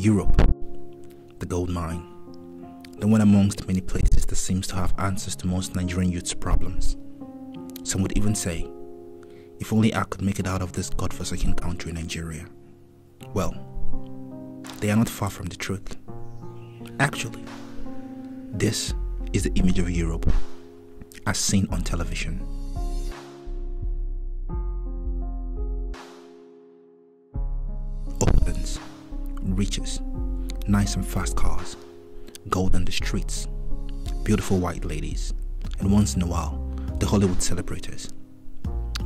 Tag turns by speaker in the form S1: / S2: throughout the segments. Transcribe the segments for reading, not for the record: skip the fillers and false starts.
S1: Europe, the gold mine, the one amongst many places that seems to have answers to most Nigerian youth's problems. Some would even say, if only I could make it out of this godforsaken country, Nigeria. Well, they are not far from the truth. Actually, this is the image of Europe as seen on television. Opulence, riches, nice and fast cars, gold on the streets, beautiful white ladies, and once in a while, the Hollywood celebrators.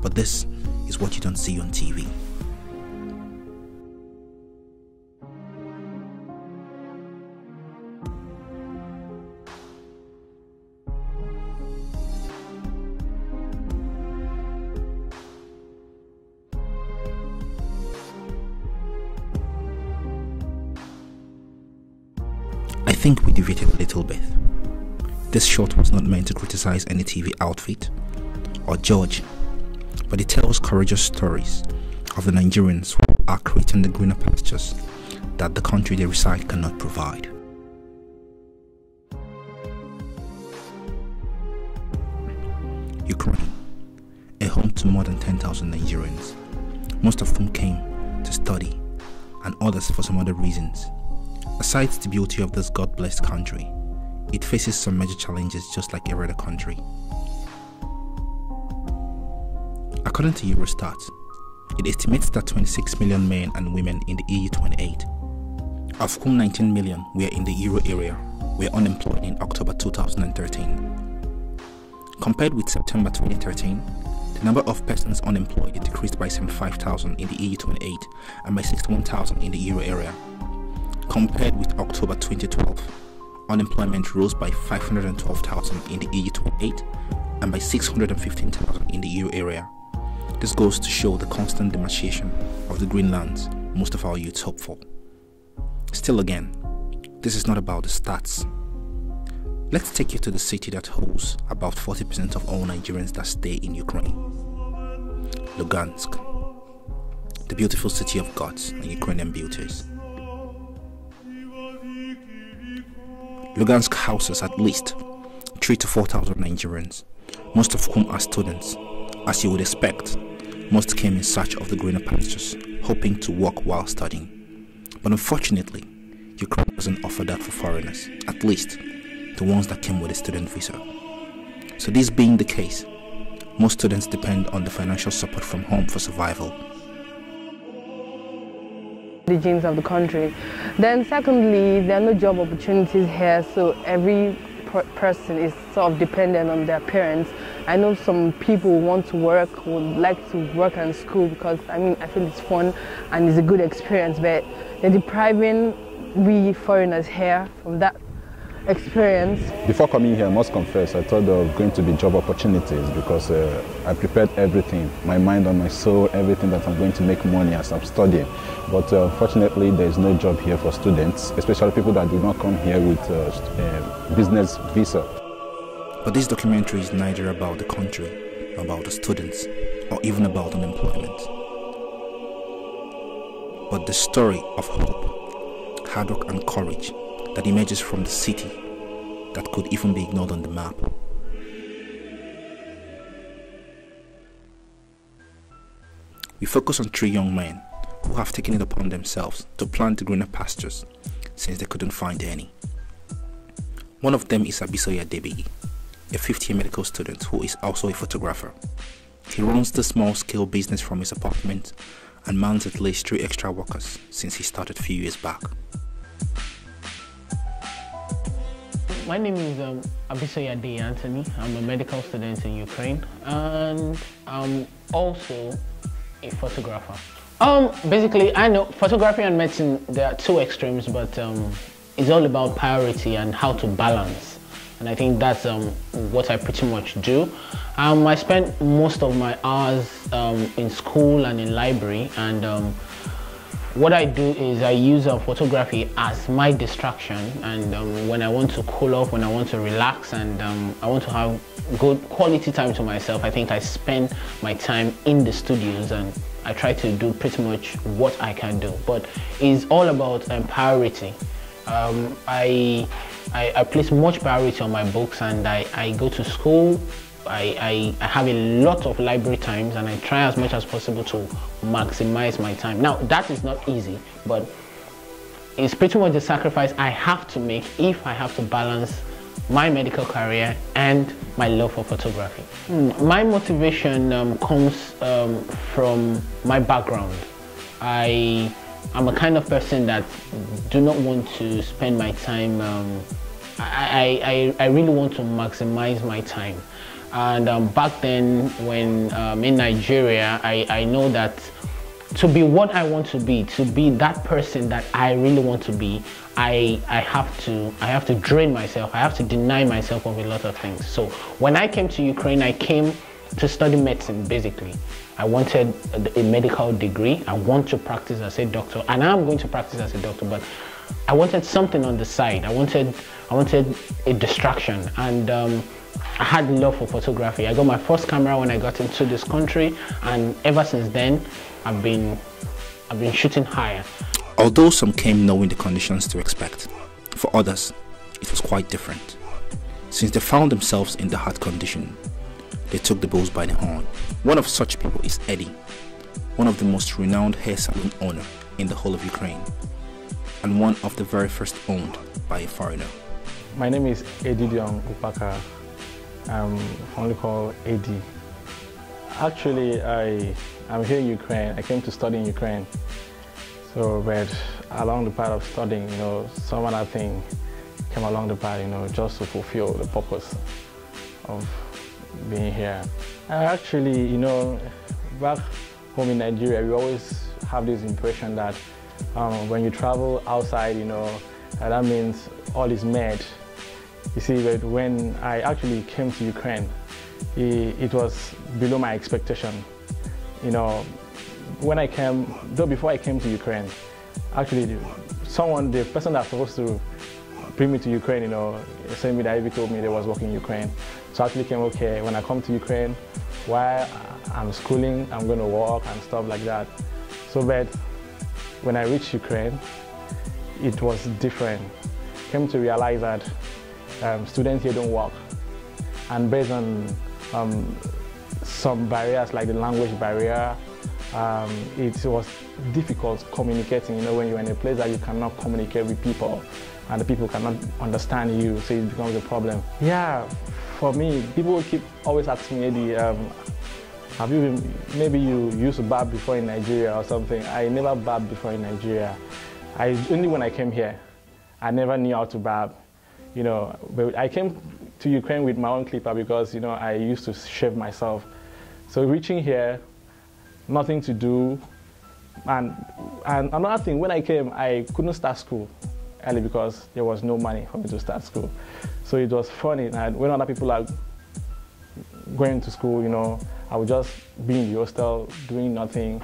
S1: But this is what you don't see on TV. I think we deviated a little bit. This shot was not meant to criticize any TV outfit or judge, but it tells courageous stories of the Nigerians who are creating the greener pastures that the country they reside cannot provide. Ukraine, a home to more than 10,000 Nigerians, most of whom came to study and others for some other reasons. Aside the beauty of this God-blessed country, it faces some major challenges just like every other country. According to Eurostat, it estimates that 26 million men and women in the EU28, of whom 19 million were in the Euro area, were unemployed in October 2013. Compared with September 2013, the number of persons unemployed decreased by 75,000 in the EU28 and by 61,000 in the Euro area. Compared with October 2012, unemployment rose by 512,000 in the EU28 and by 615,000 in the EU area. This goes to show the constant demarcation of the green lands most of our youths hope for. Still again, this is not about the stats. Let's take you to the city that holds about 40% of all Nigerians that stay in Ukraine. Lugansk, the beautiful city of gods and Ukrainian beauties. Lugansk houses at least 3,000 to 4,000 Nigerians, most of whom are students. As you would expect, most came in search of the greener pastures, hoping to work while studying. But unfortunately, Ukraine doesn't offer that for foreigners, at least the ones that came with a student visa. So this being the case, most students depend on the financial support from home for survival.
S2: The genes of the country. Then secondly, there are no job opportunities here, so every person is sort of dependent on their parents. I know some people want to work, would like to work in school because I feel it's fun and it's a good experience, but they're depriving we foreigners here from that experience.
S3: Before coming here, I must confess, I thought there were going to be job opportunities because I prepared everything, my mind and my soul, everything that I'm going to make money as I'm studying. But unfortunately, there is no job here for students, especially people that do not come here with business visa.
S1: But this documentary is neither about the country, about the students, or even about unemployment. But the story of hope, hard work and courage that emerges from the city that could even be ignored on the map. We focus on 3 young men who have taken it upon themselves to plant the greener pastures since they couldn't find any. One of them is Abisoya Debi, a 5th-year medical student who is also a photographer. He runs the small-scale business from his apartment and mans at least 3 extra workers since he started a few years back.
S4: My name is Abisoya Debi Anthony. I'm a medical student in Ukraine and I'm also a photographer. Basically, I know photography and medicine, there are 2 extremes, but it's all about priority and how to balance. And I think that's what I pretty much do. I spend most of my hours in school and in library, and what I do is I use photography as my distraction, and when I want to cool off, when I want to relax, and I want to have good quality time to myself, I think I spend my time in the studios, and I try to do pretty much what I can do. But it's all about priority. I place much priority on my books, and I go to school. I have a lot of library times, and I try as much as possible to maximize my time. Now, that is not easy, but it's pretty much the sacrifice I have to make if I have to balance my medical career and my love for photography. My motivation comes from my background. I'm a kind of person that do not want to spend my time, I really want to maximize my time. And back then, when in Nigeria, I know that to be what I want to be that person that I really want to be, I have to drain myself. I have to deny myself of a lot of things. So when I came to Ukraine, I came to study medicine. Basically, I wanted a medical degree. I want to practice as a doctor, and I'm going to practice as a doctor. But I wanted something on the side. I wanted a distraction, and I had love for photography. I got my first camera when I got into this country, and ever since then, I've been shooting higher.
S1: Although some came knowing the conditions to expect, for others, it was quite different. Since they found themselves in the hard condition, they took the bulls by the horn. One of such people is Eddie, one of the most renowned hair salon owner in the whole of Ukraine, and one of the very first owned by a foreigner.
S5: My name is Eddie Dion Upaka. I'm only called Eddie. Actually, I'm here in Ukraine. I came to study in Ukraine. So, but along the path of studying, some other thing came along the path, just to fulfill the purpose of being here. Actually, back home in Nigeria, we always have this impression that when you travel outside, that means all is made. You see, but when I actually came to Ukraine, it was below my expectation. When I came, though before I came to Ukraine, actually the person that's supposed to bring me to Ukraine, sent me that he told me they was working in Ukraine. So I actually came, okay, when I come to Ukraine, while I'm schooling, I'm going to work and stuff like that. So but when I reached Ukraine, it was different. Came to realize that students here don't work. And based on some barriers like the language barrier, it was difficult communicating, when you're in a place that you cannot communicate with people and the people cannot understand you, so it becomes a problem. Yeah, for me, people keep always asking me, Eddie, maybe you used to barb before in Nigeria or something. I never barbed before in Nigeria. Only when I came here, I never knew how to barb, but I came to Ukraine with my own clipper because, I used to shave myself. So reaching here, nothing to do. And another thing, when I came, I couldn't start school early because there was no money for me to start school. So it was funny. And when other people are going to school, I would just be in the hostel doing nothing.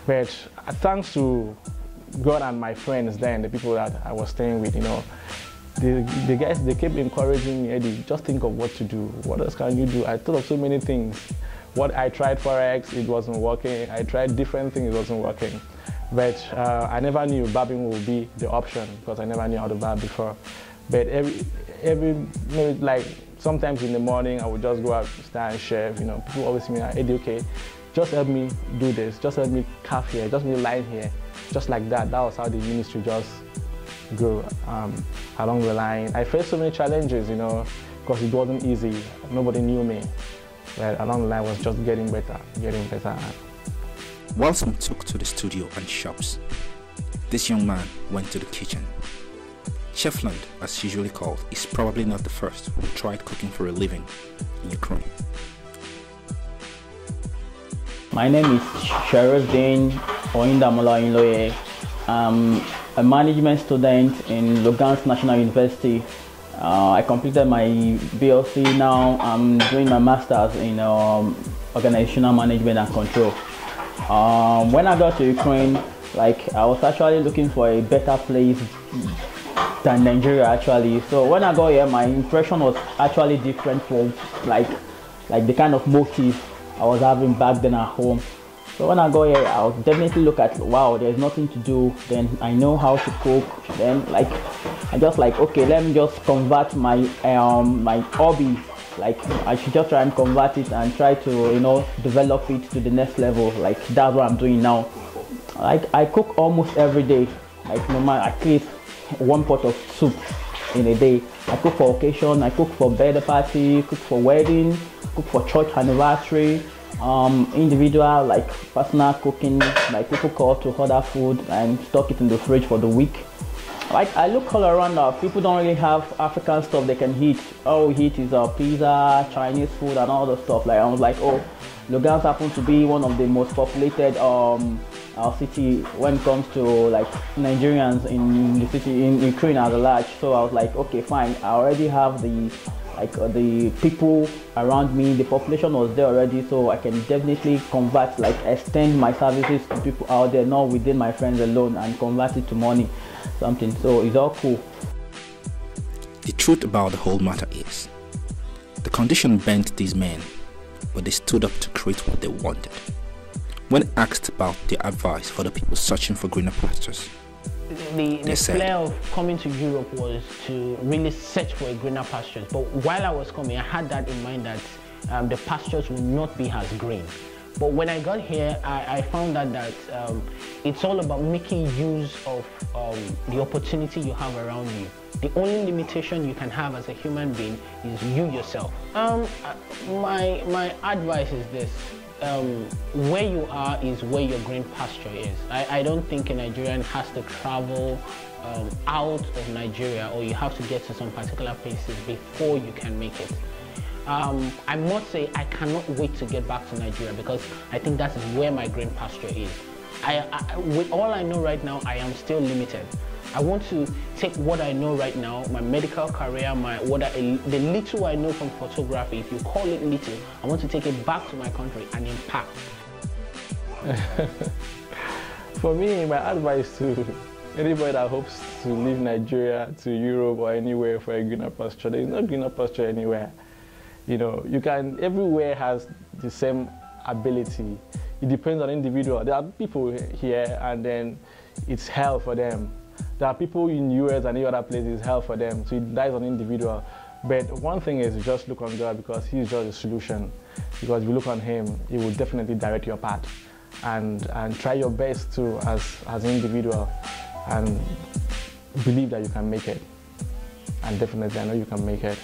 S5: But thanks to God and my friends then, the people that I was staying with, the guys, they kept encouraging me, Eddie, just think of what to do. What else can you do? I thought of so many things. I tried Forex, it wasn't working. I tried different things, it wasn't working. But I never knew barbing would be the option because I never knew how to barb before. But like sometimes in the morning, I would just go out, stand and shave. People always say, Eddie, okay, just help me do this. Just help me carve here, just me line here. Just like that. That was how the ministry just grew along the line. I faced so many challenges, because it wasn't easy. Nobody knew me. But along the line was just getting better, getting better.
S1: While some took to the studio and shops, this young man went to the kitchen. Chefland, as usually called, is probably not the first who tried cooking for a living in Ukraine.
S6: My name is Sheruddin Oyindamola Inloye. I'm a management student in Lugansk National University. I completed my BLC now. I'm doing my master's in organizational management and control. When I got to Ukraine, Like I was actually looking for a better place than Nigeria actually. So when I got here, my impression was actually different from like the kind of motive I was having back then at home. So when I got here, I was definitely look at, wow, there's nothing to do. Then I know how to cook. Then like I just like, okay, let me just convert my my hobby. Like I should just try and convert it and try to, you know, develop it to the next level. Like that's what I'm doing now. Like I cook almost every day. Like no matter, at least one pot of soup in a day. I cook for occasion. I cook for birthday party. Cook for wedding. Cook for church anniversary. Individual, like personal cooking. Like people call to order food and stock it in the fridge for the week. Like I look all around now, people don't really have African stuff they can eat. All we eat is pizza, Chinese food and all the stuff. Like I was like, oh, Lugans happens to be one of the most populated city when it comes to like Nigerians in the city, in Ukraine as a large. So I was like, okay, fine, I already have the people around me, the population was there already, so I can definitely convert, like extend my services to people out there, not within my friends alone, and convert it to money, something. So it's all cool.
S1: The truth about the whole matter is, the condition bent these men, but they stood up to create what they wanted. When asked about their advice for the people searching for greener pastures,
S4: the flair of coming to Europe was to really search for a greener pastures. But while I was coming, I had that in mind that the pastures would not be as green. But when I got here, I found out that it's all about making use of the opportunity you have around you. The only limitation you can have as a human being is you yourself. My advice is this. Where you are is where your green pasture is. I don't think a Nigerian has to travel out of Nigeria, or you have to get to some particular places before you can make it. I must say I cannot wait to get back to Nigeria, because I think that is where my green pasture is. With all I know right now, I am still limited. I want to take what I know right now, my medical career, the little I know from photography, if you call it little, I want to take it back to my country and impact.
S5: For me, my advice to anybody that hopes to leave Nigeria to Europe or anywhere for a greener pasture, there is no greener pasture anywhere. You know, everywhere has the same ability. It depends on individual. There are people here and then it's hell for them. There are people in US and any other places, hell for them. So it dies on individual. But one thing is just look on God, because He's just a solution. Because if you look on Him, He will definitely direct your path. And try your best too as an individual, and believe that you can make it. And definitely I know you can make it.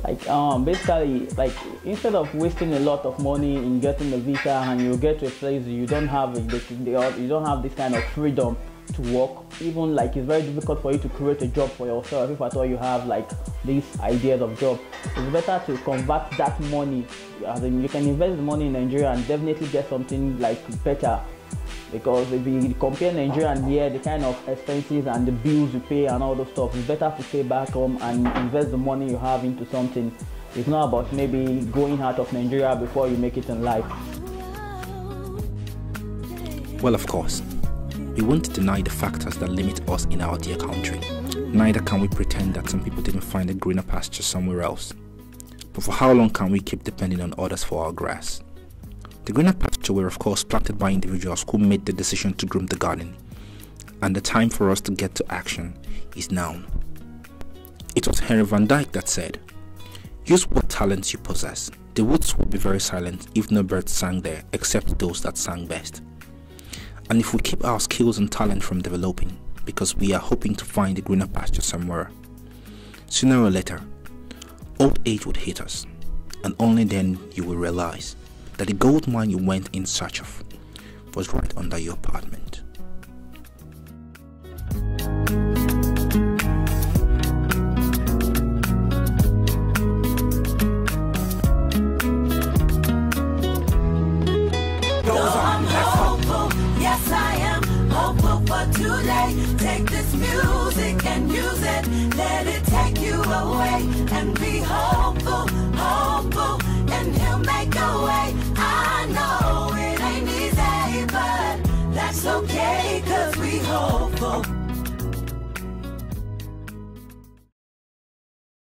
S6: Like basically, like instead of wasting a lot of money in getting a visa and you get to a place you don't have this kind of freedom to work, even like it's very difficult for you to create a job for yourself if at all you have like these ideas of job. It's better to convert that money, as in you can invest the money in Nigeria and definitely get something like better. Because if you compare Nigeria and here, the kind of expenses and the bills you pay and all those stuff, it's better to stay back home and invest the money you have into something. It's not about maybe going out of Nigeria before you make it in life.
S1: Well, of course, we won't deny the factors that limit us in our dear country. Neither can we pretend that some people didn't find a greener pasture somewhere else. But for how long can we keep depending on others for our grass? The greener pasture were of course planted by individuals who made the decision to groom the garden, and the time for us to get to action is now. It was Henry Van Dyke that said, "Use what talents you possess. The woods would be very silent if no birds sang there except those that sang best." And if we keep our skills and talent from developing because we are hoping to find a greener pasture somewhere, sooner or later, old age would hit us, and only then you will realize that the gold mine you went in search of was right under your apartment.
S7: Yes, I am hopeful for today. Take this music and use it. Let it take you away and be